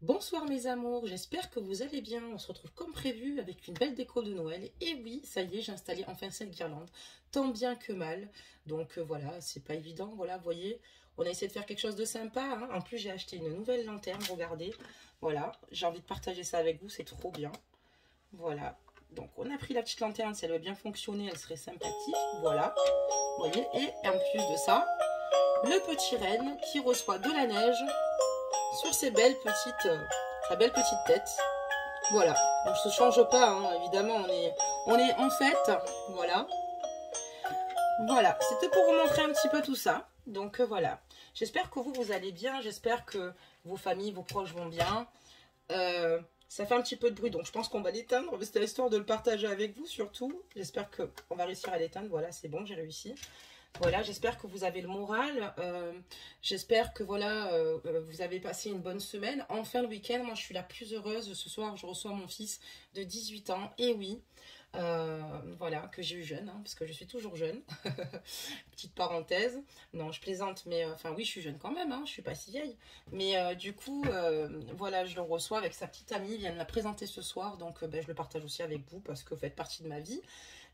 Bonsoir mes amours, j'espère que vous allez bien. On se retrouve comme prévu avec une belle déco de Noël. Et oui, ça y est, j'ai installé enfin cette guirlande, tant bien que mal. Donc voilà, c'est pas évident, voilà, vous voyez. On a essayé de faire quelque chose de sympa, hein. En plus, j'ai acheté une nouvelle lanterne, regardez. Voilà, j'ai envie de partager ça avec vous, c'est trop bien. Voilà, donc on a pris la petite lanterne, si elle veut bien fonctionner, elle serait sympathique. Voilà, vous voyez. Et en plus de ça, le petit renne qui reçoit de la neige sur sa belle petite tête. Voilà, on ne se change pas, hein, évidemment, on est en fête, voilà. Voilà, c'était pour vous montrer un petit peu tout ça. Donc voilà, j'espère que vous allez bien, j'espère que vos familles, vos proches vont bien. Ça fait un petit peu de bruit, donc je pense qu'on va l'éteindre. C'était l'histoire de le partager avec vous surtout. J'espère qu'on va réussir à l'éteindre. Voilà, c'est bon, j'ai réussi. Voilà, j'espère que vous avez le moral. J'espère que voilà, vous avez passé une bonne semaine. Enfin, le week-end, moi, je suis la plus heureuse. Ce soir, je reçois mon fils de 18 ans. Et oui, voilà, que j'ai eu jeune, hein, parce que je suis toujours jeune. Petite parenthèse. Non, je plaisante, mais enfin, oui, je suis jeune quand même, hein, je suis pas si vieille. Mais du coup, voilà, je le reçois avec sa petite amie. Il vient de la présenter ce soir. Donc, ben, je le partage aussi avec vous parce que vous faites partie de ma vie.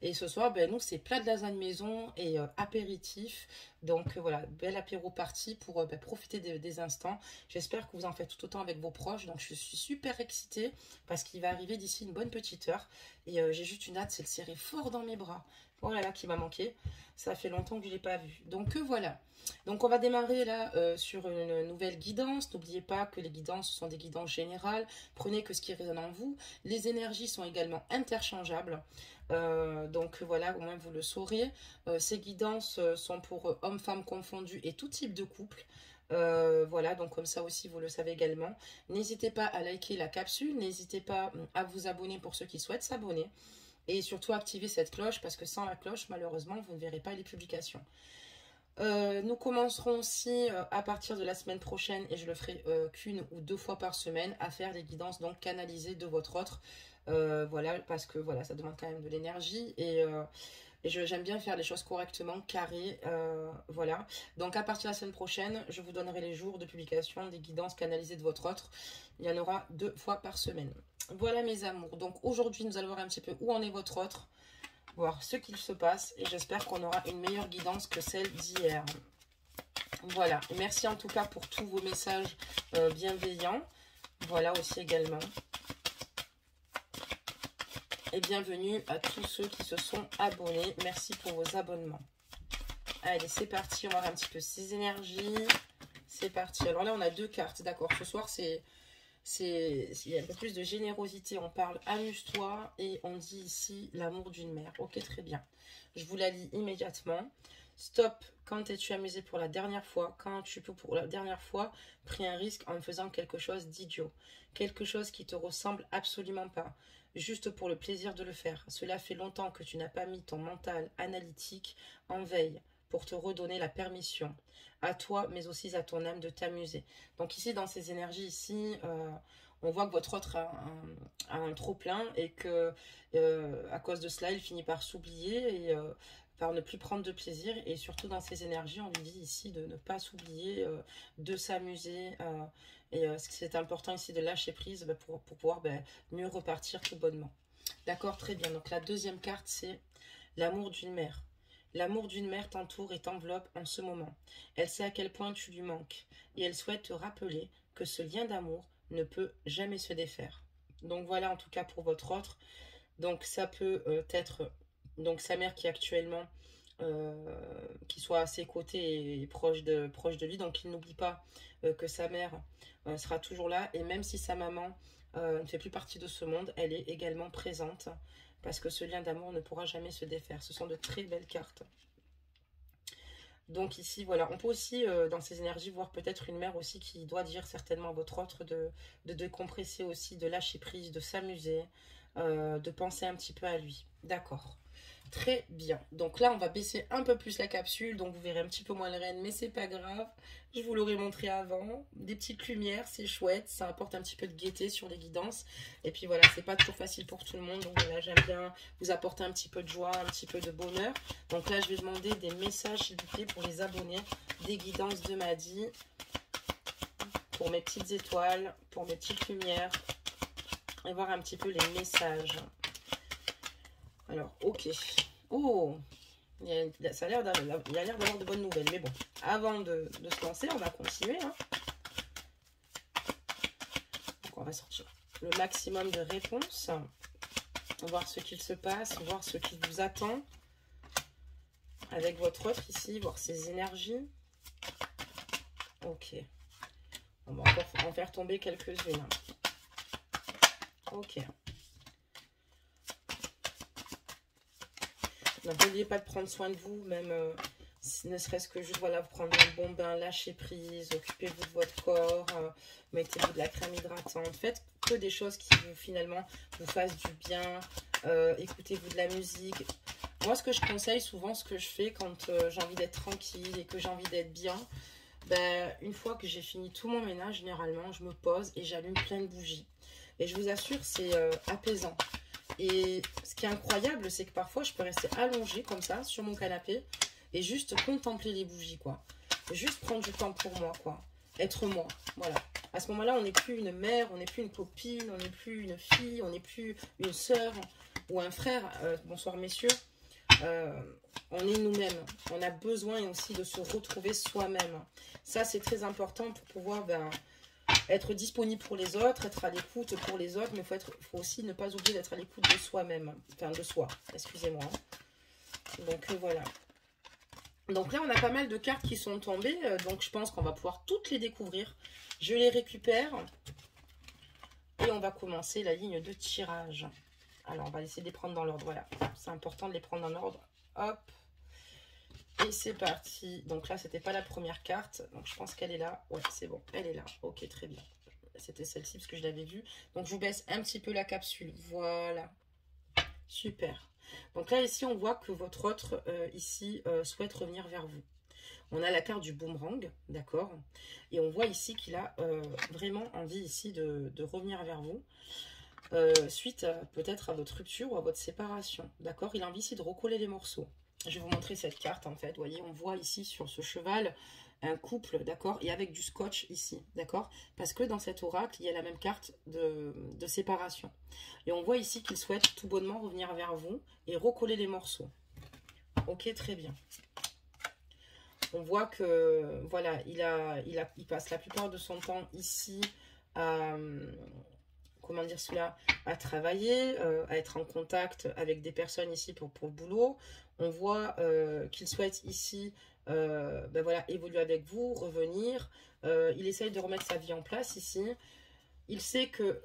Et ce soir, ben, nous, c'est plat de lasagne maison et apéritif. Donc voilà, bel apéro party pour ben, profiter des instants. J'espère que vous en faites tout autant avec vos proches. Donc je suis super excitée parce qu'il va arriver d'ici une bonne petite heure. Et j'ai juste une hâte, c'est le serrer fort dans mes bras. Oh là là, qui m'a manqué. Ça fait longtemps que je ne l'ai pas vu. Donc voilà. Donc on va démarrer là sur une nouvelle guidance. N'oubliez pas que les guidances sont des guidances générales. Prenez que ce qui résonne en vous. Les énergies sont également interchangeables. Donc voilà, au moins vous le saurez. Ces guidances sont pour hommes-femmes confondus et tout type de couple. Voilà, donc comme ça aussi vous le savez également. N'hésitez pas à liker la capsule, n'hésitez pas à vous abonner pour ceux qui souhaitent s'abonner. Et surtout activer cette cloche parce que sans la cloche, malheureusement, vous ne verrez pas les publications. Nous commencerons aussi à partir de la semaine prochaine, et je le ferai qu'une ou deux fois par semaine, à faire des guidances donc canalisées de votre autre. Voilà, parce que voilà, ça demande quand même de l'énergie et j'aime bien faire les choses correctement, carrées. Voilà. Donc à partir de la semaine prochaine, je vous donnerai les jours de publication des guidances canalisées de votre autre. Il y en aura 2 fois par semaine. Voilà mes amours. Donc aujourd'hui, nous allons voir un petit peu où en est votre autre, voir ce qu'il se passe et j'espère qu'on aura une meilleure guidance que celle d'hier. Voilà, merci en tout cas pour tous vos messages bienveillants. Voilà aussi également. Et bienvenue à tous ceux qui se sont abonnés. Merci pour vos abonnements. Allez, c'est parti, on va voir un petit peu ces énergies. C'est parti. Alors là, on a 2 cartes, d'accord. Ce soir, il y a un peu plus de générosité. On parle amuse-toi et on dit ici l'amour d'une mère. Ok, très bien. Je vous la lis immédiatement. Stop, quand t'es-tu amusé pour la dernière fois? Quand tu peux pour la dernière fois pris un risque en faisant quelque chose d'idiot? Quelque chose qui te ressemble absolument pas, juste pour le plaisir de le faire. Cela fait longtemps que tu n'as pas mis ton mental analytique en veille pour te redonner la permission à toi, mais aussi à ton âme de t'amuser. Donc ici, dans ces énergies ici, on voit que votre autre a un trop plein et que à cause de cela, il finit par s'oublier et par ne plus prendre de plaisir. Et surtout dans ces énergies, on lui dit ici de ne pas s'oublier, de s'amuser. Et c'est important ici de lâcher prise pour pouvoir mieux repartir tout bonnement. D'accord, très bien. Donc la deuxième carte, c'est l'amour d'une mère. L'amour d'une mère t'entoure et t'enveloppe en ce moment. Elle sait à quel point tu lui manques et elle souhaite te rappeler que ce lien d'amour ne peut jamais se défaire. Donc voilà en tout cas pour votre autre. Donc ça peut être donc sa mère qui est actuellement qui soit à ses côtés et proche de lui. Donc il n'oublie pas que sa mère sera toujours là et même si sa maman ne fait plus partie de ce monde, elle est également présente parce que ce lien d'amour ne pourra jamais se défaire. Ce sont de très belles cartes. Donc ici, voilà, on peut aussi, dans ces énergies, voir peut-être une mère aussi qui doit dire certainement à votre autre de décompresser aussi, de lâcher prise, de s'amuser, de penser un petit peu à lui. D'accord. Très bien. Donc là, on va baisser un peu plus la capsule. Donc vous verrez un petit peu moins le renne, mais c'est pas grave. Je vous l'aurais montré avant. Des petites lumières, c'est chouette. Ça apporte un petit peu de gaieté sur les guidances. Et puis voilà, c'est pas toujours facile pour tout le monde. Donc voilà, j'aime bien vous apporter un petit peu de joie, un petit peu de bonheur. Donc là, je vais demander des messages, s'il vous plaît, pour les abonnés des guidances de Madi pour mes petites étoiles, pour mes petites lumières. Et voir un petit peu les messages. Alors, ok. Oh, ça a l'air d'avoir de bonnes nouvelles. Mais bon, avant de se lancer, on va continuer. Hein. Donc, on va sortir le maximum de réponses. Voir ce qu'il se passe, voir ce qui vous attend. Avec votre autre ici, voir ses énergies. Ok. On va encore en faire tomber quelques-unes. Ok. N'oubliez pas de prendre soin de vous, même ne serait-ce que juste voilà, prendre un bon bain, lâcher prise, occupez-vous de votre corps, mettez-vous de la crème hydratante, faites que des choses qui finalement vous fassent du bien, écoutez-vous de la musique. Moi, ce que je conseille souvent, ce que je fais quand j'ai envie d'être tranquille et que j'ai envie d'être bien, ben, une fois que j'ai fini tout mon ménage, généralement, je me pose et j'allume plein de bougies. Et je vous assure, c'est apaisant. Et ce qui est incroyable, c'est que parfois, je peux rester allongée comme ça, sur mon canapé, et juste contempler les bougies, quoi. Juste prendre du temps pour moi, quoi. Être moi, voilà. À ce moment-là, on n'est plus une mère, on n'est plus une copine, on n'est plus une fille, on n'est plus une sœur ou un frère. Bonsoir, messieurs. On est nous-mêmes. On a besoin aussi de se retrouver soi-même. Ça, c'est très important pour pouvoir... être disponible pour les autres, être à l'écoute pour les autres, mais il faut aussi ne pas oublier d'être à l'écoute de soi-même, enfin de soi, excusez-moi. Donc voilà. Donc là, on a pas mal de cartes qui sont tombées, donc je pense qu'on va pouvoir toutes les découvrir. Je les récupère et on va commencer la ligne de tirage. Alors, on va essayer de les prendre dans l'ordre, voilà. C'est important de les prendre dans l'ordre. Hop. Et c'est parti. Donc là, c'était pas la première carte. Donc je pense qu'elle est là. Ouais, c'est bon. Elle est là. Ok, très bien. C'était celle-ci parce que je l'avais vue. Donc je vous baisse un petit peu la capsule. Voilà. Super. Donc là, ici, on voit que votre autre, ici, souhaite revenir vers vous. On a la carte du boomerang, d'accord? Et on voit ici qu'il a vraiment envie ici de revenir vers vous. Suite peut-être à votre rupture ou à votre séparation, d'accord? Il a envie ici de recoller les morceaux. Je vais vous montrer cette carte, en fait. Vous voyez, on voit ici sur ce cheval un couple, d'accord? Et avec du scotch ici, d'accord? Parce que dans cet oracle, il y a la même carte de séparation. Et on voit ici qu'il souhaite tout bonnement revenir vers vous et recoller les morceaux. Ok, très bien. On voit que, voilà, il passe la plupart de son temps ici à... comment dire cela, à travailler, à être en contact avec des personnes ici pour le boulot. On voit qu'il souhaite ici ben voilà, évoluer avec vous, revenir. Il essaye de remettre sa vie en place ici. Il sait que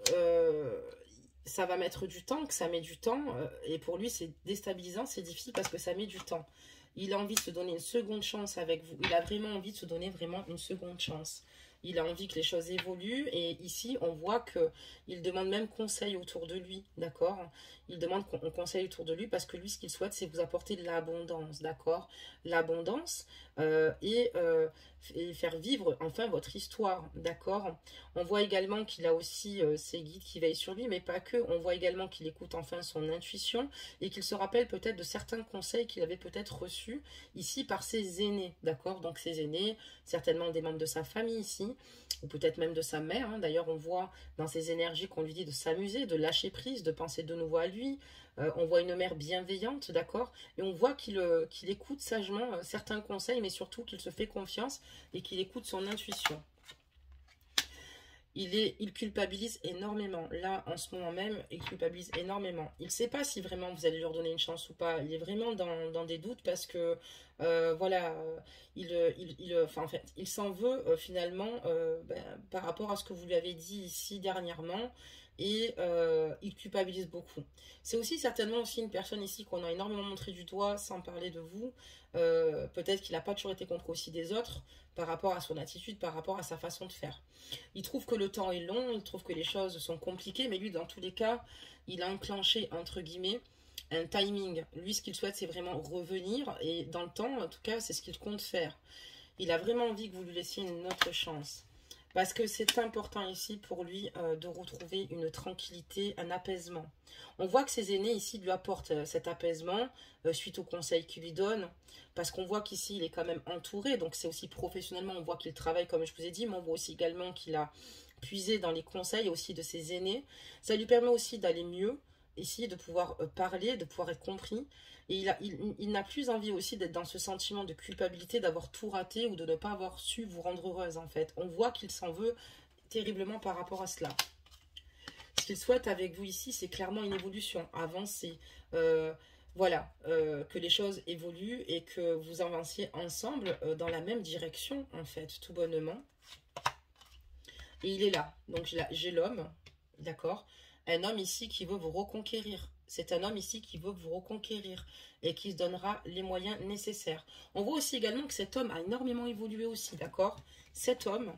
ça va mettre du temps, que ça met du temps. Et pour lui, c'est déstabilisant, c'est difficile parce que ça met du temps. Il a envie de se donner une seconde chance avec vous. Il a vraiment envie de se donner vraiment une seconde chance. Il a envie que les choses évoluent et ici on voit qu'il demande même conseil autour de lui, d'accord? Il demande qu'on conseille autour de lui parce que lui ce qu'il souhaite c'est vous apporter de l'abondance, d'accord? L'abondance et faire vivre enfin votre histoire, d'accord? On voit également qu'il a aussi ses guides qui veillent sur lui mais pas que, on voit également qu'il écoute enfin son intuition et qu'il se rappelle peut-être de certains conseils qu'il avait peut-être reçus ici par ses aînés, d'accord? Donc ses aînés, certainement des membres de sa famille ici, ou peut-être même de sa mère. Hein. D'ailleurs, on voit dans ses énergies qu'on lui dit de s'amuser, de lâcher prise, de penser de nouveau à lui. On voit une mère bienveillante, d'accord? Et on voit qu'il écoute sagement certains conseils, mais surtout qu'il se fait confiance et qu'il écoute son intuition. Il culpabilise énormément. Là, en ce moment même, il culpabilise énormément. Il ne sait pas si vraiment vous allez lui redonner une chance ou pas. Il est vraiment dans des doutes parce que, voilà, enfin, en fait, il s'en veut finalement par rapport à ce que vous lui avez dit ici dernièrement. Et il culpabilise beaucoup. C'est aussi certainement aussi une personne ici qu'on a énormément montré du doigt sans parler de vous. Peut-être qu'il n'a pas toujours été compris aussi des autres par rapport à son attitude, par rapport à sa façon de faire. Il trouve que le temps est long, il trouve que les choses sont compliquées, mais lui, dans tous les cas, il a enclenché, entre guillemets, un timing. Lui, ce qu'il souhaite, c'est vraiment revenir, et dans le temps, en tout cas, c'est ce qu'il compte faire. Il a vraiment envie que vous lui laissiez une autre chance. Parce que c'est important ici pour lui de retrouver une tranquillité, un apaisement. On voit que ses aînés ici lui apportent cet apaisement suite aux conseils qu'il lui donne. Parce qu'on voit qu'ici il est quand même entouré. Donc c'est aussi professionnellement, on voit qu'il travaille comme je vous ai dit. Mais on voit aussi également qu'il a puisé dans les conseils aussi de ses aînés. Ça lui permet aussi d'aller mieux ici, de pouvoir parler, de pouvoir être compris. Et il n'a plus envie aussi d'être dans ce sentiment de culpabilité, d'avoir tout raté ou de ne pas avoir su vous rendre heureuse en fait. On voit qu'il s'en veut terriblement par rapport à cela. Ce qu'il souhaite avec vous ici, c'est clairement une évolution, avancer. Voilà, que les choses évoluent et que vous avanciez ensemble dans la même direction en fait, tout bonnement. Et il est là, donc j'ai l'homme, d'accord? Un homme ici qui veut vous reconquérir. C'est un homme ici qui veut vous reconquérir et qui se donnera les moyens nécessaires. On voit aussi également que cet homme a énormément évolué aussi, d'accord? Cet homme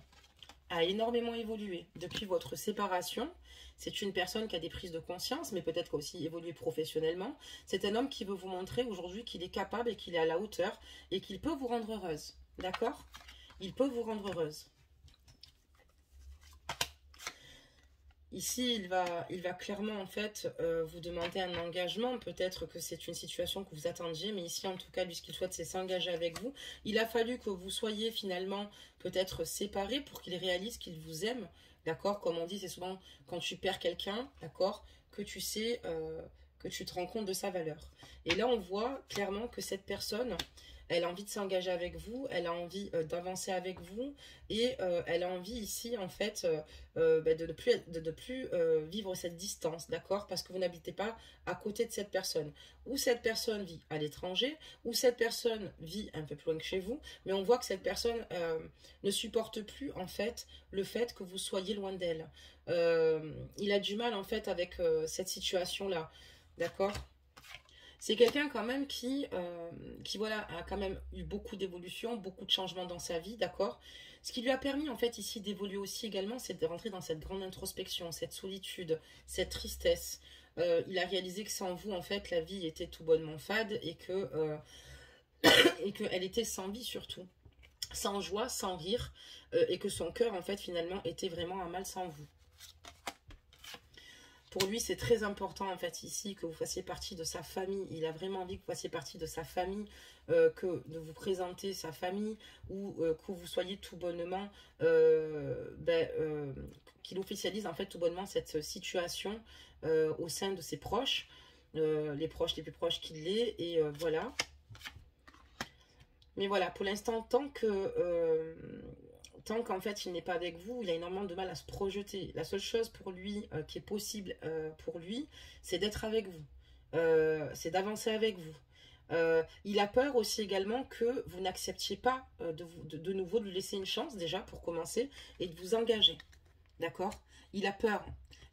a énormément évolué depuis votre séparation. C'est une personne qui a des prises de conscience, mais peut-être aussi évolué professionnellement. C'est un homme qui veut vous montrer aujourd'hui qu'il est capable et qu'il est à la hauteur et qu'il peut vous rendre heureuse, d'accord? Il peut vous rendre heureuse. Ici, il va clairement en fait vous demander un engagement. Peut-être que c'est une situation que vous attendiez, mais ici en tout cas, lui ce qu'il souhaite c'est s'engager avec vous. Il a fallu que vous soyez finalement peut-être séparés pour qu'il réalise qu'il vous aime. D'accord? Comme on dit, c'est souvent quand tu perds quelqu'un, d'accord, que tu sais, que tu te rends compte de sa valeur. Et là, on voit clairement que cette personne, elle a envie de s'engager avec vous, elle a envie d'avancer avec vous et elle a envie ici en fait de ne plus vivre cette distance, d'accord? Parce que vous n'habitez pas à côté de cette personne. Ou cette personne vit à l'étranger, ou cette personne vit un peu plus loin que chez vous, mais on voit que cette personne ne supporte plus en fait le fait que vous soyez loin d'elle. Il a du mal en fait avec cette situation-là, d'accord? C'est quelqu'un quand même qui voilà, a quand même eu beaucoup d'évolution, beaucoup de changements dans sa vie, d'accord? Ce qui lui a permis en fait ici d'évoluer aussi également, c'est de rentrer dans cette grande introspection, cette solitude, cette tristesse. Il a réalisé que sans vous, en fait, la vie était tout bonnement fade et qu'elle était sans vie surtout, sans joie, sans rire, et que son cœur, en fait, finalement, était vraiment à mal sans vous. Pour lui, c'est très important, en fait, ici, que vous fassiez partie de sa famille. Il a vraiment envie que vous fassiez partie de sa famille, que de vous présenter sa famille, ou que vous soyez tout bonnement, qu'il officialise, en fait, tout bonnement cette situation au sein de ses proches, les proches les plus proches qu'il est, et voilà. Mais voilà, pour l'instant, tant qu'en fait il n'est pas avec vous, il a énormément de mal à se projeter. La seule chose pour lui qui est possible pour lui, c'est d'être avec vous, c'est d'avancer avec vous. Il a peur aussi également que vous n'acceptiez pas de nouveau de lui laisser une chance déjà pour commencer et de vous engager. D'accord? Il a peur.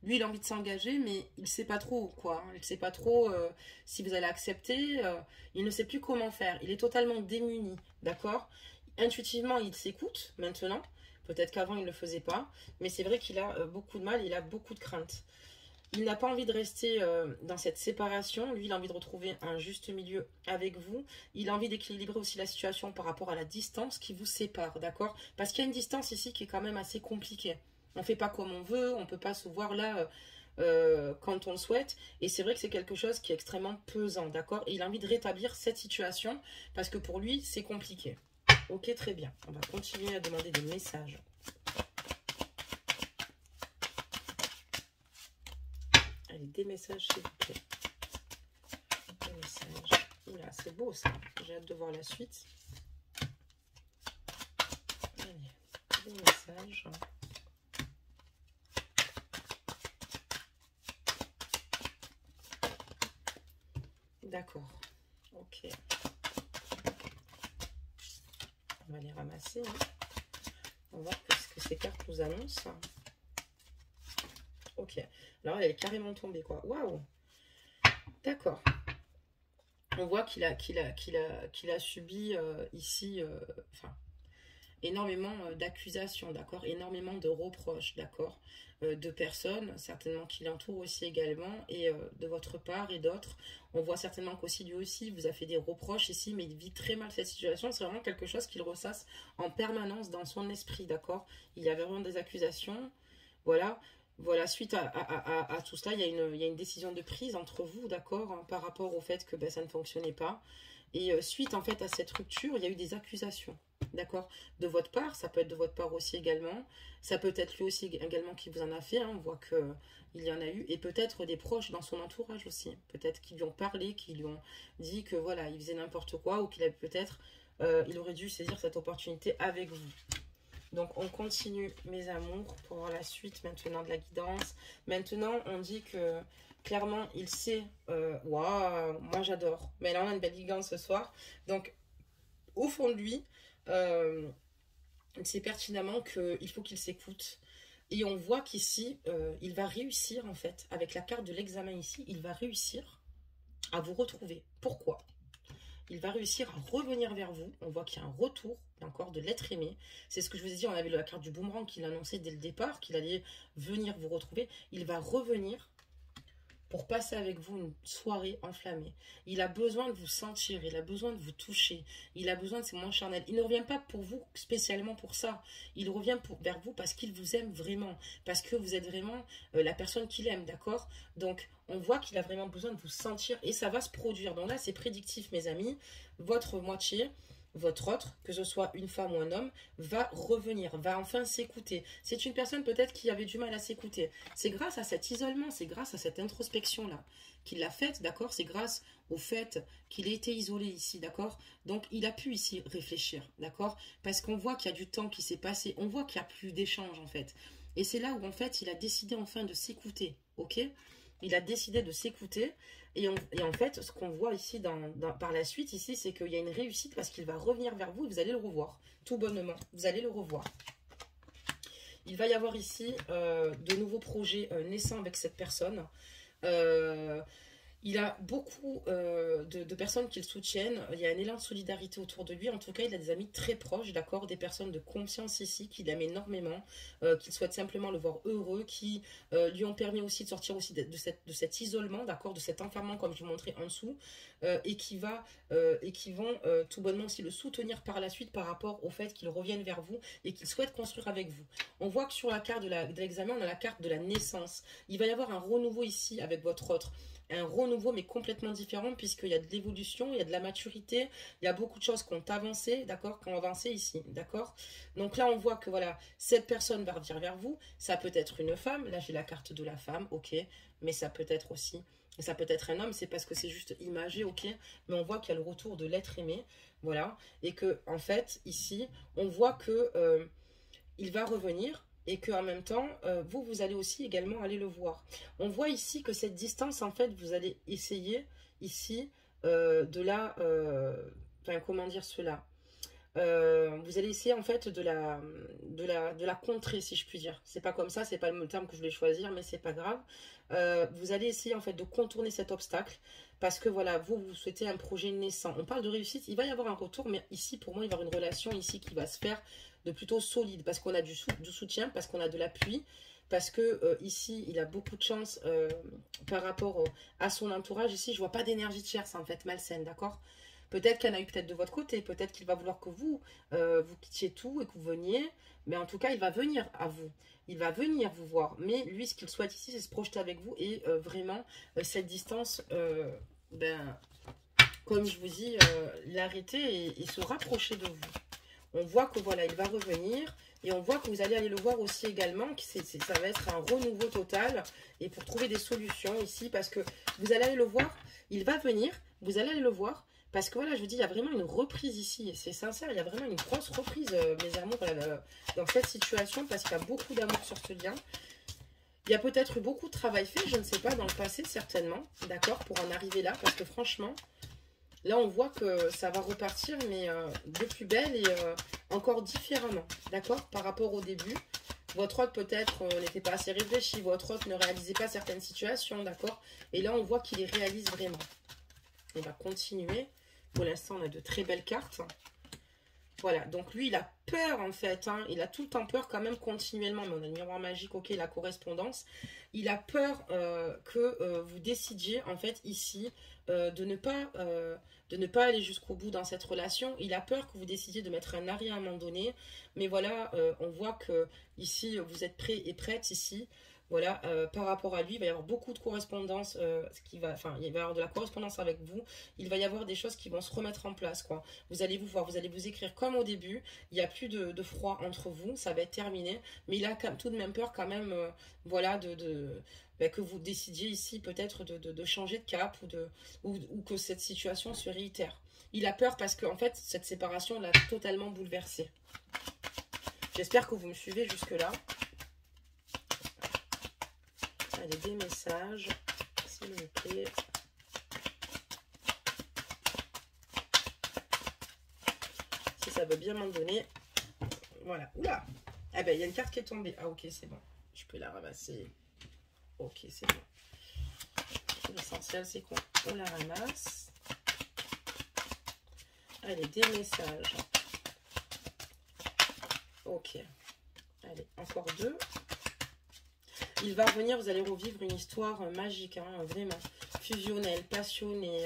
Lui, il a envie de s'engager, mais il ne sait pas trop quoi. Il ne sait pas trop si vous allez accepter. Il ne sait plus comment faire. Il est totalement démuni. D'accord? Intuitivement, il s'écoute maintenant. Peut-être qu'avant, il ne le faisait pas. Mais c'est vrai qu'il a beaucoup de mal. Il a beaucoup de craintes. Il n'a pas envie de rester dans cette séparation. Lui, il a envie de retrouver un juste milieu avec vous. Il a envie d'équilibrer aussi la situation par rapport à la distance qui vous sépare. D'accord? Parce qu'il y a une distance ici qui est quand même assez compliquée. On ne fait pas comme on veut. On ne peut pas se voir là quand on le souhaite. Et c'est vrai que c'est quelque chose qui est extrêmement pesant. D'accord? Et il a envie de rétablir cette situation parce que pour lui, c'est compliqué. Ok, très bien. On va continuer à demander des messages. Allez, des messages, s'il vous plaît. Des messages. Oula, c'est beau ça. J'ai hâte de voir la suite. Allez, des messages. D'accord. Ok. On va les ramasser. Hein. On va voir ce que ces cartes nous annoncent. Ok. Alors, elle est carrément tombée, quoi. Waouh. D'accord. On voit qu'il a subi ici... enfin, énormément d'accusations, d'accord, énormément de reproches, d'accord, de personnes, certainement qui l'entourent aussi également, et de votre part et d'autres. On voit certainement qu'aussi lui aussi vous a fait des reproches ici, mais il vit très mal cette situation. C'est vraiment quelque chose qu'il ressasse en permanence dans son esprit, d'accord. Il y a vraiment des accusations, voilà. Voilà, suite à tout cela, il y a une décision de prise entre vous, d'accord, hein, par rapport au fait que ben, ça ne fonctionnait pas. Et suite, en fait, à cette rupture, il y a eu des accusations, d'accord, de votre part. Ça peut être de votre part aussi également. Ça peut être lui aussi également qui vous en a fait. Hein, on voit qu'il y en a eu. Et peut-être des proches dans son entourage aussi. Peut-être qu'ils lui ont parlé, qu'ils lui ont dit que voilà, il faisait n'importe quoi ou qu'il avait peut-être, il aurait dû saisir cette opportunité avec vous. Donc, on continue, mes amours, pour voir la suite maintenant de la guidance. Maintenant, on dit que, clairement, il sait... Waouh, moi, j'adore. Mais là, on a une belle guidance ce soir. Donc, au fond de lui, il sait pertinemment qu'il faut qu'il s'écoute. Et on voit qu'ici, il va réussir, en fait, avec la carte de l'examen ici, il va réussir à vous retrouver. Pourquoi ? Il va réussir à revenir vers vous. On voit qu'il y a un retour, encore, de l'être aimé. C'est ce que je vous ai dit, on avait la carte du boomerang qu'il annonçait dès le départ, qu'il allait venir vous retrouver. Il va revenir pour passer avec vous une soirée enflammée. Il a besoin de vous sentir, il a besoin de vous toucher, il a besoin de ses moments charnels. Il ne revient pas pour vous spécialement pour ça. Il revient vers vous parce qu'il vous aime vraiment, parce que vous êtes vraiment la personne qu'il aime, d'accord? Donc, on voit qu'il a vraiment besoin de vous sentir et ça va se produire. Donc là, c'est prédictif, mes amis. Votre moitié, votre autre, que ce soit une femme ou un homme, va revenir, va enfin s'écouter. C'est une personne peut-être qui avait du mal à s'écouter. C'est grâce à cet isolement, c'est grâce à cette introspection-là qu'il l'a faite, d'accord? C'est grâce au fait qu'il ait été isolé ici, d'accord? Donc, il a pu ici réfléchir, d'accord? Parce qu'on voit qu'il y a du temps qui s'est passé, on voit qu'il n'y a plus d'échange, en fait. Et c'est là où, en fait, il a décidé enfin de s'écouter, ok? Il a décidé de s'écouter. Et en fait, ce qu'on voit ici par la suite, ici, c'est qu'il y a une réussite parce qu'il va revenir vers vous et vous allez le revoir. Tout bonnement, vous allez le revoir. Il va y avoir ici de nouveaux projets naissants avec cette personne. Il a beaucoup de personnes qui le soutiennent. Il y a un élan de solidarité autour de lui. En tout cas, il a des amis très proches, d'accord, des personnes de confiance ici qui l'aiment énormément, qui souhaitent simplement le voir heureux, qui lui ont permis aussi de sortir aussi de cet isolement, d'accord, de cet enfermement comme je vous montrais en dessous, et qui vont tout bonnement aussi le soutenir par la suite par rapport au fait qu'il revienne vers vous et qu'il souhaite construire avec vous. On voit que sur la carte de l'examen, on a la carte de la naissance. Il va y avoir un renouveau ici avec votre autre. Un renouveau mais complètement différent puisqu'il y a de l'évolution, il y a de la maturité, il y a beaucoup de choses qui ont avancé, d'accord, qui ont avancé ici, d'accord. Donc là on voit que voilà, cette personne va revenir vers vous, ça peut être une femme, là j'ai la carte de la femme, ok, mais ça peut être aussi, ça peut être un homme, c'est parce que c'est juste imagé, ok, mais on voit qu'il y a le retour de l'être aimé, voilà, et que en fait ici on voit que il va revenir. Et qu'en même temps, vous allez aussi également aller le voir. On voit ici que cette distance, en fait, vous allez essayer ici de la... enfin, comment dire cela vous allez essayer en fait de la contrer, si je puis dire. C'est pas comme ça, c'est pas le terme que je voulais choisir, mais c'est pas grave. Vous allez essayer en fait de contourner cet obstacle parce que voilà, vous souhaitez un projet naissant. On parle de réussite, il va y avoir un retour, mais ici pour moi il va y avoir une relation ici qui va se faire de plutôt solide parce qu'on a du soutien, parce qu'on a de l'appui. Parce que ici, il a beaucoup de chance par rapport à son entourage. Ici, je vois pas d'énergie de chair, c'est en fait malsaine, d'accord? Peut-être qu'il y en a eu peut-être de votre côté, peut-être qu'il va vouloir que vous quittiez tout et que vous veniez, mais en tout cas, il va venir à vous. Il va venir vous voir. Mais lui, ce qu'il souhaite ici, c'est se projeter avec vous et vraiment, cette distance, comme je vous dis, l'arrêter et se rapprocher de vous. On voit que voilà, il va revenir et on voit que vous allez aller le voir aussi également, que ça va être un renouveau total et pour trouver des solutions ici parce que vous allez aller le voir, il va venir, vous allez aller le voir parce que voilà, je vous dis, il y a vraiment une reprise ici et c'est sincère, il y a vraiment une grosse reprise, mes amours, dans cette situation parce qu'il y a beaucoup d'amour sur ce lien. Il y a peut-être eu beaucoup de travail fait, je ne sais pas, dans le passé certainement, d'accord, pour en arriver là parce que franchement... Là, on voit que ça va repartir, mais de plus belle et encore différemment, d'accord, par rapport au début. Votre autre, peut-être, n'était pas assez réfléchi. Votre autre ne réalisait pas certaines situations, d'accord. Et là, on voit qu'il les réalise vraiment. On va continuer. Pour l'instant, on a de très belles cartes. Voilà, donc lui, il a peur en fait, hein. Il a tout le temps peur quand même continuellement, mais on a le miroir magique, ok, la correspondance. Il a peur que vous décidiez en fait ici de ne pas aller jusqu'au bout dans cette relation. Il a peur que vous décidiez de mettre un arrêt à un moment donné, mais voilà, on voit que ici, vous êtes prêt et prête ici. Voilà, par rapport à lui, il va y avoir beaucoup de correspondance, enfin, il va y avoir de la correspondance avec vous. Il va y avoir des choses qui vont se remettre en place, quoi. Vous allez vous voir, vous allez vous écrire comme au début. Il n'y a plus de froid entre vous, ça va être terminé. Mais il a tout de même peur quand même, voilà, que vous décidiez ici peut-être de changer de cap ou que cette situation se réitère. Il a peur parce que en fait, cette séparation l'a totalement bouleversé. J'espère que vous me suivez jusque-là. Allez, des messages, s'il vous plaît. Si ça veut bien m'en donner. Voilà. Oula! Ah ben, il y a une carte qui est tombée. Ah, ok, c'est bon. Je peux la ramasser. Ok, c'est bon. L'essentiel, c'est qu'on la ramasse. Allez, des messages. Ok. Allez, encore deux. Il va revenir, vous allez revivre une histoire magique, hein, vraiment fusionnelle, passionnée.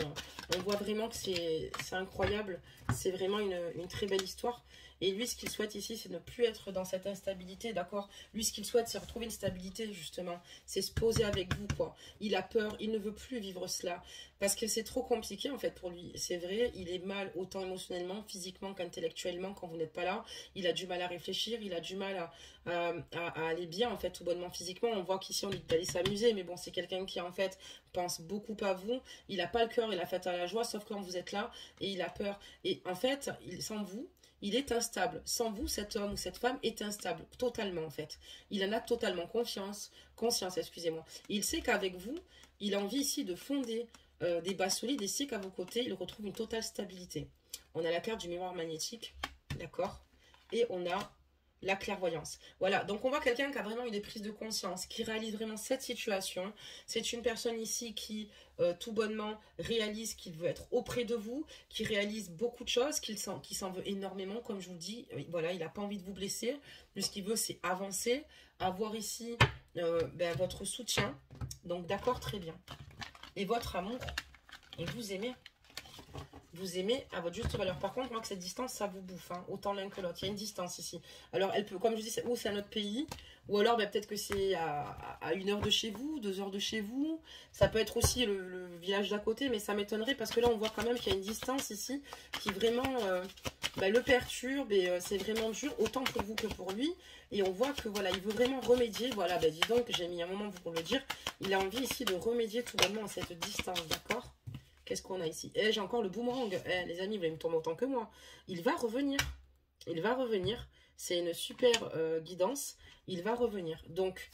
On voit vraiment que c'est incroyable. C'est vraiment une très belle histoire. Et lui, ce qu'il souhaite ici, c'est ne plus être dans cette instabilité, d'accord? Lui, ce qu'il souhaite, c'est retrouver une stabilité, justement. C'est se poser avec vous, quoi. Il a peur, il ne veut plus vivre cela. Parce que c'est trop compliqué, en fait, pour lui. C'est vrai, il est mal autant émotionnellement, physiquement qu'intellectuellement quand vous n'êtes pas là. Il a du mal à réfléchir, il a du mal à aller bien, en fait, tout bonnement physiquement. On voit qu'ici, on dit d'aller s'amuser, mais bon, c'est quelqu'un qui, en fait, pense beaucoup à vous. Il n'a pas le cœur et la fête à la joie, sauf quand vous êtes là, et il a peur. Et en fait, sans vous, il est instable. Sans vous, cet homme ou cette femme est instable, totalement en fait. Il en a totalement conscience, excusez-moi. Il sait qu'avec vous, il a envie ici de fonder des bases solides et sait qu'à vos côtés, il retrouve une totale stabilité. On a la carte du miroir magnétique, d'accord? Et on a la clairvoyance. Voilà, donc on voit quelqu'un qui a vraiment eu des prises de conscience, qui réalise vraiment cette situation. C'est une personne ici qui, tout bonnement, réalise qu'il veut être auprès de vous, qui réalise beaucoup de choses, qui s'en veut énormément, comme je vous le dis. Voilà, il n'a pas envie de vous blesser. Lui, ce qu'il veut, c'est avancer, avoir ici votre soutien. Donc, d'accord, très bien. Et votre amour, et vous aimez. Vous aimez à votre juste valeur. Par contre, moi, que cette distance, ça vous bouffe, hein, autant l'un que l'autre. Il y a une distance ici. Alors, elle peut, comme je dis, c'est un autre pays, ou alors peut-être que c'est à 1 heure de chez vous, 2 heures de chez vous. Ça peut être aussi le village d'à côté, mais ça m'étonnerait parce que là, on voit quand même qu'il y a une distance ici qui vraiment le perturbe et c'est vraiment dur, autant pour vous que pour lui. Et on voit que voilà, il veut vraiment remédier. Voilà, dis donc, j'ai mis un moment pour le dire. Il a envie ici de remédier tout bonnement à cette distance, d'accord ? Qu'est-ce qu'on a ici? J'ai encore le boomerang. Les amis, vous allez me tomber autant que moi. Il va revenir. Il va revenir. C'est une super guidance. Il va revenir. Donc,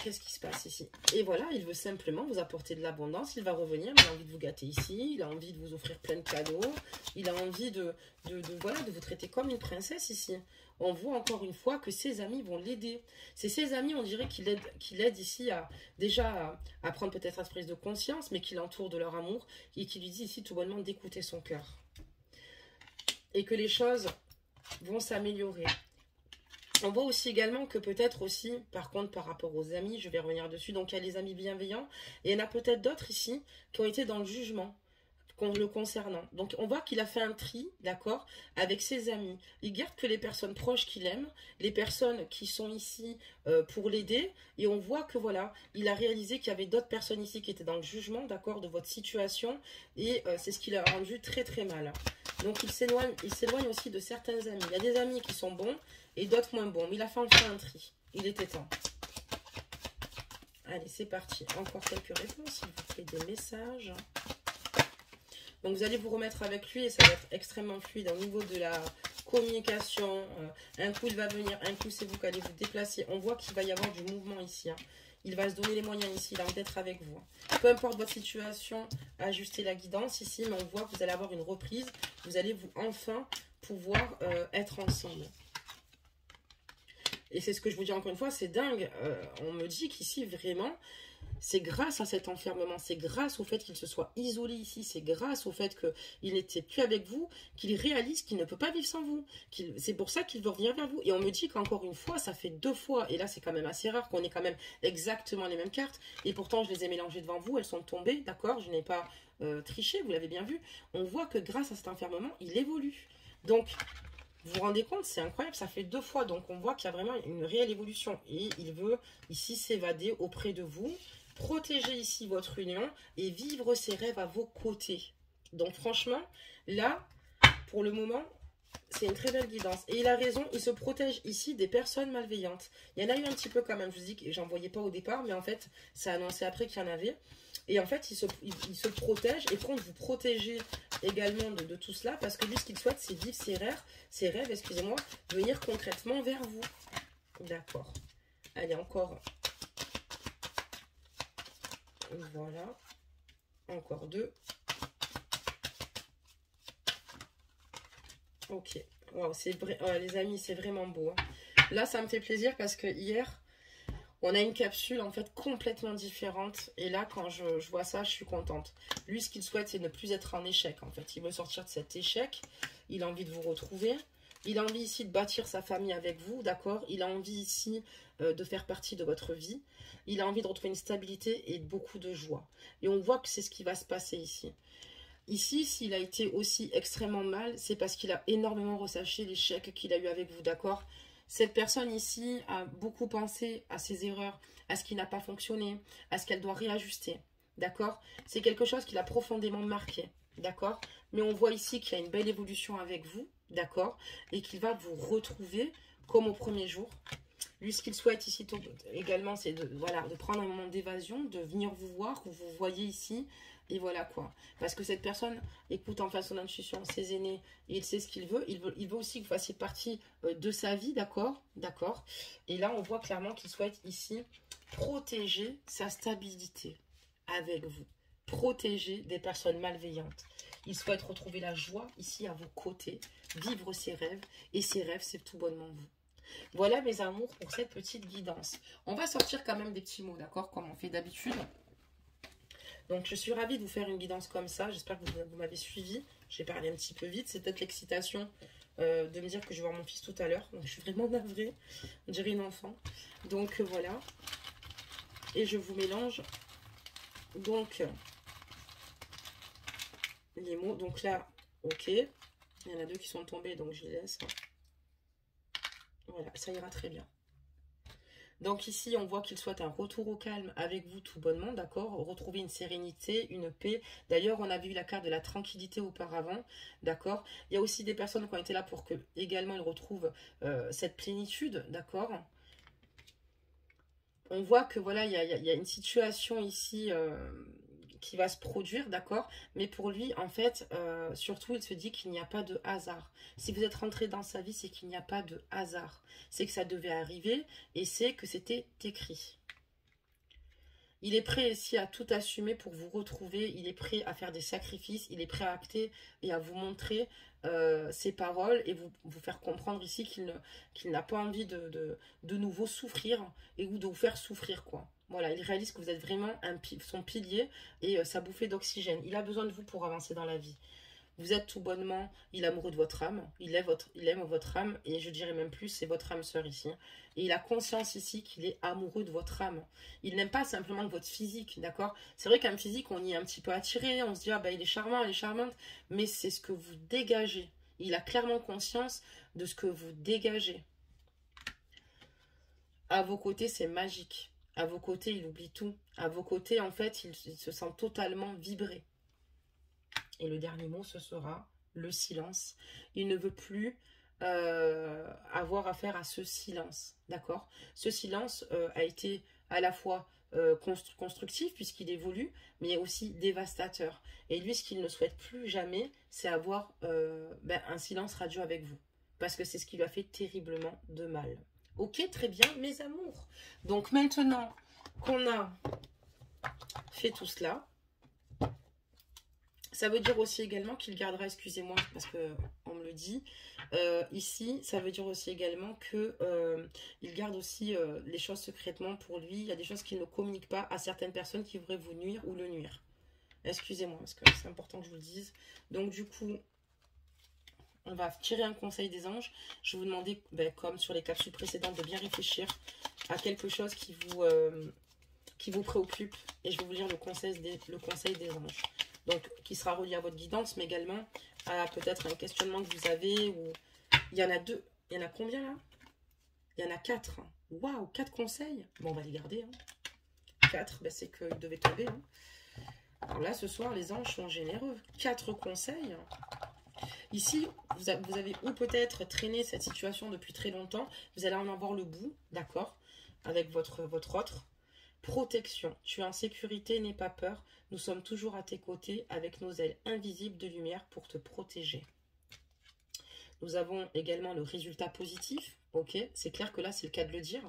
qu'est-ce qui se passe ici? Et voilà, il veut simplement vous apporter de l'abondance. Il va revenir. Il a envie de vous gâter ici. Il a envie de vous offrir plein de cadeaux. Il a envie de vous traiter comme une princesse ici. On voit encore une fois que ses amis vont l'aider. C'est ses amis, on dirait, qui l'aident ici à prendre peut-être cette prise de conscience, mais qui l'entourent de leur amour et qui lui disent ici tout bonnement d'écouter son cœur. Et que les choses vont s'améliorer. On voit aussi également que peut-être aussi, par contre, par rapport aux amis, je vais revenir dessus, donc il y a les amis bienveillants, et il y en a peut-être d'autres ici qui ont été dans le jugement le concernant. Donc on voit qu'il a fait un tri, d'accord, avec ses amis. Il garde que les personnes proches qu'il aime, les personnes qui sont ici pour l'aider, et on voit que voilà, il a réalisé qu'il y avait d'autres personnes ici qui étaient dans le jugement, d'accord, de votre situation, et c'est ce qui l'a rendu très très mal. Donc il s'éloigne aussi de certains amis. Il y a des amis qui sont bons, et d'autres moins bons, mais il a fait enfin un tri. Il était temps. Allez, c'est parti. Encore quelques réponses, s'il vous plaît, des messages. Donc, vous allez vous remettre avec lui et ça va être extrêmement fluide au niveau de la communication. Un coup, il va venir, un coup, c'est vous qui allez vous déplacer. On voit qu'il va y avoir du mouvement ici. Hein. Il va se donner les moyens ici, il a envie d'être avec vous. Peu importe votre situation, ajustez la guidance ici, mais on voit que vous allez avoir une reprise. Vous allez enfin pouvoir être ensemble. Et c'est ce que je vous dis encore une fois, c'est dingue. On me dit qu'ici, vraiment, c'est grâce à cet enfermement, c'est grâce au fait qu'il se soit isolé ici, c'est grâce au fait qu'il n'était plus avec vous, qu'il réalise qu'il ne peut pas vivre sans vous. C'est pour ça qu'il veut revenir vers vous. Et on me dit qu'encore une fois, ça fait 2 fois. Et là, c'est quand même assez rare qu'on ait quand même exactement les mêmes cartes. Et pourtant, je les ai mélangées devant vous, elles sont tombées, d'accord? Je n'ai pas triché, vous l'avez bien vu. On voit que grâce à cet enfermement, il évolue. Donc, vous vous rendez compte, c'est incroyable, ça fait 2 fois. Donc, on voit qu'il y a vraiment une réelle évolution. Et il veut ici s'évader auprès de vous, protéger ici votre union et vivre ses rêves à vos côtés. Donc franchement, là, pour le moment, c'est une très belle guidance. Et il a raison, il se protège ici des personnes malveillantes. Il y en a eu un petit peu quand même, je vous dis que j'en voyais pas au départ, mais en fait, ça a annoncé après qu'il y en avait. Et en fait, il se protège et compte vous protéger également de tout cela, parce que lui, ce qu'il souhaite, c'est vivre ses rêves, excusez-moi, venir concrètement vers vous. D'accord. Allez, encore. Voilà. Encore 2. Ok. Waouh, c'est vrai. Oh, les amis, c'est vraiment beau. Hein. Là, ça me fait plaisir parce que hier, on a une capsule en fait complètement différente. Et là, quand je vois ça, je suis contente. Lui, ce qu'il souhaite, c'est ne plus être en échec. En fait, il veut sortir de cet échec. Il a envie de vous retrouver. Il a envie ici de bâtir sa famille avec vous, d'accord? Il a envie ici de faire partie de votre vie. Il a envie de retrouver une stabilité et beaucoup de joie. Et on voit que c'est ce qui va se passer ici. Ici, s'il a été aussi extrêmement mal, c'est parce qu'il a énormément ressaché l'échec qu'il a eu avec vous, d'accord? Cette personne ici a beaucoup pensé à ses erreurs, à ce qui n'a pas fonctionné, à ce qu'elle doit réajuster, d'accord? C'est quelque chose qui l'a profondément marqué, d'accord? Mais on voit ici qu'il y a une belle évolution avec vous, d'accord? Et qu'il va vous retrouver comme au premier jour. Lui, ce qu'il souhaite ici également, c'est voilà, de prendre un moment d'évasion, de venir vous voir, que vous voyez ici, et voilà quoi. Parce que cette personne écoute enfin son intuition, ses aînés, et il sait ce qu'il veut. Il veut aussi que vous fassiez partie de sa vie, d'accord? D'accord. Et là, on voit clairement qu'il souhaite ici protéger sa stabilité avec vous. Protéger des personnes malveillantes. Il souhaite retrouver la joie ici à vos côtés, vivre ses rêves, et ses rêves, c'est tout bonnement vous. Voilà mes amours pour cette petite guidance. On va sortir quand même des petits mots, d'accord? Comme on fait d'habitude. Donc je suis ravie de vous faire une guidance comme ça. J'espère que vous m'avez suivi. J'ai parlé un petit peu vite. C'est peut-être l'excitation de me dire que je vais voir mon fils tout à l'heure. Donc je suis vraiment navrée. On dirait une enfant. Donc voilà. Et je vous mélange donc les mots. Donc là, ok. Il y en a 2 qui sont tombés, donc je les laisse. Voilà, ça ira très bien. Donc ici, on voit qu'il souhaite un retour au calme avec vous tout bonnement, d'accord? Retrouver une sérénité, une paix. D'ailleurs, on avait eu la carte de la tranquillité auparavant, d'accord? Il y a aussi des personnes qui ont été là pour que également ils retrouvent cette plénitude, d'accord? On voit que voilà, il y a une situation ici qui va se produire, d'accord? Mais pour lui, en fait, surtout, il se dit qu'il n'y a pas de hasard. Si vous êtes rentré dans sa vie, c'est qu'il n'y a pas de hasard. C'est que ça devait arriver et c'est que c'était écrit. Il est prêt ici à tout assumer pour vous retrouver. Il est prêt à faire des sacrifices. Il est prêt à acter et à vous montrer ses paroles et vous faire comprendre ici qu'il n'a pas envie de nouveau souffrir ou de vous faire souffrir, quoi. Voilà, il réalise que vous êtes vraiment son pilier et sa bouffée d'oxygène. Il a besoin de vous pour avancer dans la vie. Vous êtes tout bonnement, il est amoureux de votre âme, il aime votre âme, et je dirais même plus, c'est votre âme sœur ici. Et il a conscience ici qu'il est amoureux de votre âme. Il n'aime pas simplement votre physique, d'accord? C'est vrai qu'un physique, on y est un petit peu attiré, on se dit, ah ben il est charmant, elle est charmante, mais c'est ce que vous dégagez. Il a clairement conscience de ce que vous dégagez. À vos côtés, c'est magique. À vos côtés, il oublie tout. À vos côtés, en fait, il se sent totalement vibré. Et le dernier mot, ce sera le silence. Il ne veut plus avoir affaire à ce silence, d'accord? Ce silence a été à la fois constructif, puisqu'il évolue, mais aussi dévastateur. Et lui, ce qu'il ne souhaite plus jamais, c'est avoir un silence radio avec vous. Parce que c'est ce qui lui a fait terriblement de mal. Ok, très bien, mes amours. Donc maintenant qu'on a fait tout cela, Ça veut dire aussi également qu'il gardera, excusez-moi, parce que on me le dit, ici, ça veut dire aussi également que il garde aussi les choses secrètement pour lui. Il y a des choses qu'il ne communique pas à certaines personnes qui voudraient vous nuire ou le nuire. Excusez-moi, parce que c'est important que je vous le dise. Donc du coup, on va tirer un conseil des anges. Je vais vous demander, ben, comme sur les capsules précédentes, de bien réfléchir à quelque chose qui vous préoccupe. Et je vais vous lire le conseil des anges. Donc, qui sera relié à votre guidance, mais également à peut-être un questionnement que vous avez. Ou... Il y en a 2. Il y en a combien là? Il y en a 4. Waouh, 4 conseils. Bon, on va les garder. 4, ben, c'est qu'ils devaient tomber. Alors là, ce soir, les anges sont généreux. 4 conseils. Ici, vous avez ou peut-être traîné cette situation depuis très longtemps. Vous allez en avoir le bout, d'accord, avec votre autre. Protection. Tu es en sécurité, n'aie pas peur. Nous sommes toujours à tes côtés avec nos ailes invisibles de lumière pour te protéger. Nous avons également le résultat positif. Ok, c'est clair que là, c'est le cas de le dire.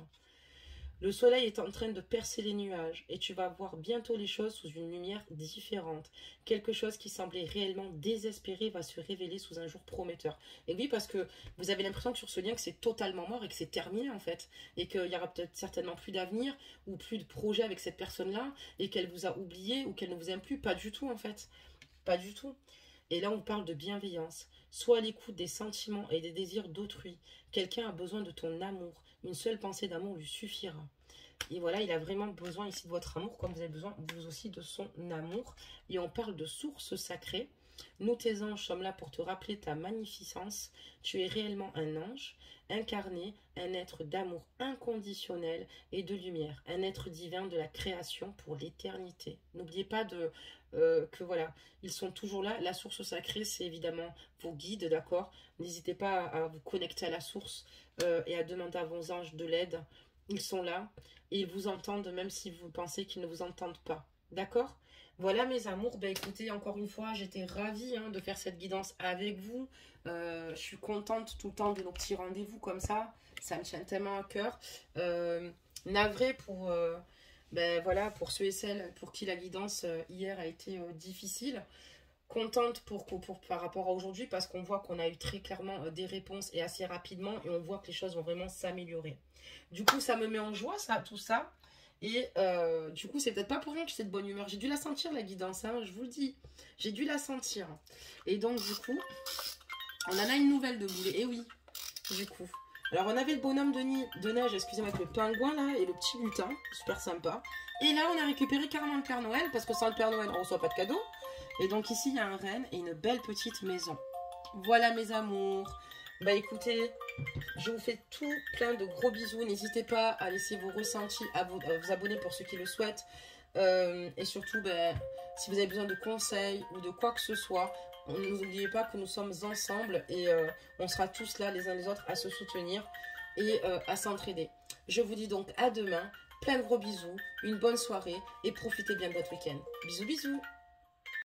Le soleil est en train de percer les nuages et tu vas voir bientôt les choses sous une lumière différente. Quelque chose qui semblait réellement désespéré va se révéler sous un jour prometteur. Et oui, parce que vous avez l'impression que sur ce lien, que c'est totalement mort et que c'est terminé en fait. Et qu'il y aura peut-être certainement plus d'avenir ou plus de projet avec cette personne-là et qu'elle vous a oublié ou qu'elle ne vous aime plus. Pas du tout en fait. Pas du tout. Et là, on parle de bienveillance. Sois à l'écoute des sentiments et des désirs d'autrui. Quelqu'un a besoin de ton amour. Une seule pensée d'amour lui suffira. Et voilà, il a vraiment besoin ici de votre amour, comme vous avez besoin vous aussi de son amour. Et on parle de source sacrée. Nous, tes anges, sommes là pour te rappeler ta magnificence. Tu es réellement un ange, incarné, un être d'amour inconditionnel et de lumière, un être divin de la création pour l'éternité. N'oubliez pas que voilà, ils sont toujours là. La source sacrée, c'est évidemment vos guides, d'accord? N'hésitez pas à vous connecter à la source et à demander à vos anges de l'aide. Ils sont là et ils vous entendent même si vous pensez qu'ils ne vous entendent pas. D'accord? Voilà mes amours. Ben écoutez, encore une fois, j'étais ravie de faire cette guidance avec vous. Je suis contente tout le temps de nos petits rendez-vous comme ça. Ça me tient tellement à cœur. Navrée pour, ben, voilà, pour ceux et celles pour qui la guidance hier a été difficile. Contente par rapport à aujourd'hui parce qu'on voit qu'on a eu très clairement des réponses et assez rapidement et on voit que les choses vont vraiment s'améliorer. Du coup, ça me met en joie, ça, tout ça. Et du coup, c'est peut-être pas pour rien que j'ai de bonne humeur. J'ai dû la sentir, la guidance, hein, je vous le dis. J'ai dû la sentir. Et donc, du coup, on en a une nouvelle de boulet. Et oui, du coup. Alors, on avait le bonhomme de neige, excusez-moi, avec le pingouin, là, et le petit lutin. Super sympa. Et là, on a récupéré carrément le Père Noël, parce que sans le Père Noël, on ne reçoit pas de cadeau. Et donc, ici, il y a un renne et une belle petite maison. Voilà, mes amours. Bah, écoutez, je vous fais tout plein de gros bisous. N'hésitez pas à laisser vos ressentis, à vous abonner pour ceux qui le souhaitent. Et surtout, ben, si vous avez besoin de conseils ou de quoi que ce soit, n'oubliez pas que nous sommes ensemble et on sera tous là les uns les autres à se soutenir et à s'entraider. Je vous dis donc à demain, plein de gros bisous, une bonne soirée et profitez bien de votre week-end. Bisous bisous.